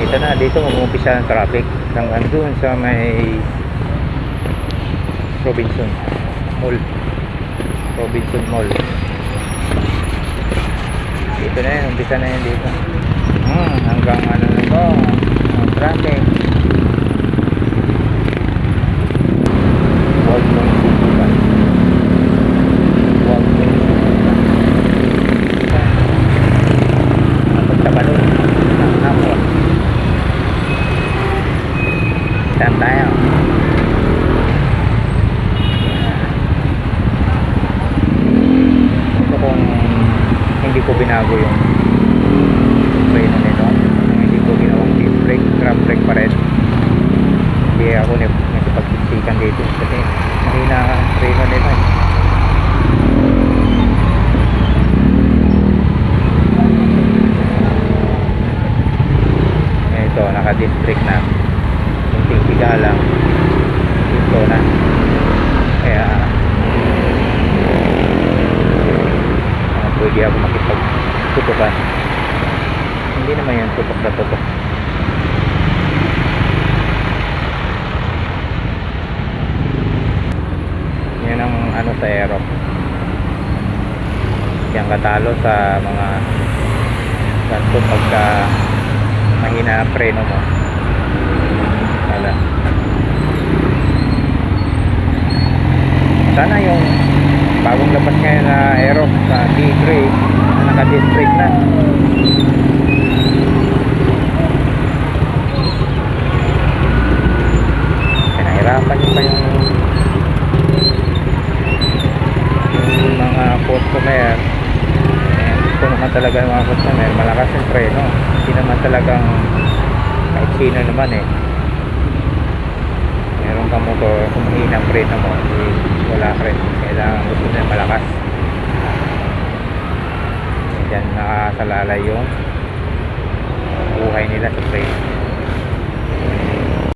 Ito na, dito umumpisa ang traffic hanggang doon sa may Robinson Mall. Robinson Mall. Dito na yun, umpisa na yun dito. Hanggang ano na to, ang traffic. Huwag mong susukan. Huwag mong susukan. Pagtabalon ng hapon. Saan tayo? Ito kung hindi ko binago yung preno nito, hindi ko ginawang disc brake, drum brake pa rin, hindi ako nagpagsiksikan dito kasi mahina ang preno nito. Ito, naka disc brake na, kunting higa lang dito na, kaya pwede ako makipagtutukan. Hindi naman yan tutok na tutok. Yan ang ano sa aero, yan katalo sa mga ganito pagka mahina ang preno mo. Wala. Sana yung bagong labas ngayon na aero sa D3 na naka-disc brake na, pinahirapan nyo pa yung mga customer. Gusto naman talaga yung mga customer malakas yung preno, hindi naman talagang kahit sino naman meron kang motor kung mahina ang preno mo, wala ka rin, kailangan gusto nyo malakas. Diyan nakasalalay yung buhay nila sa preno.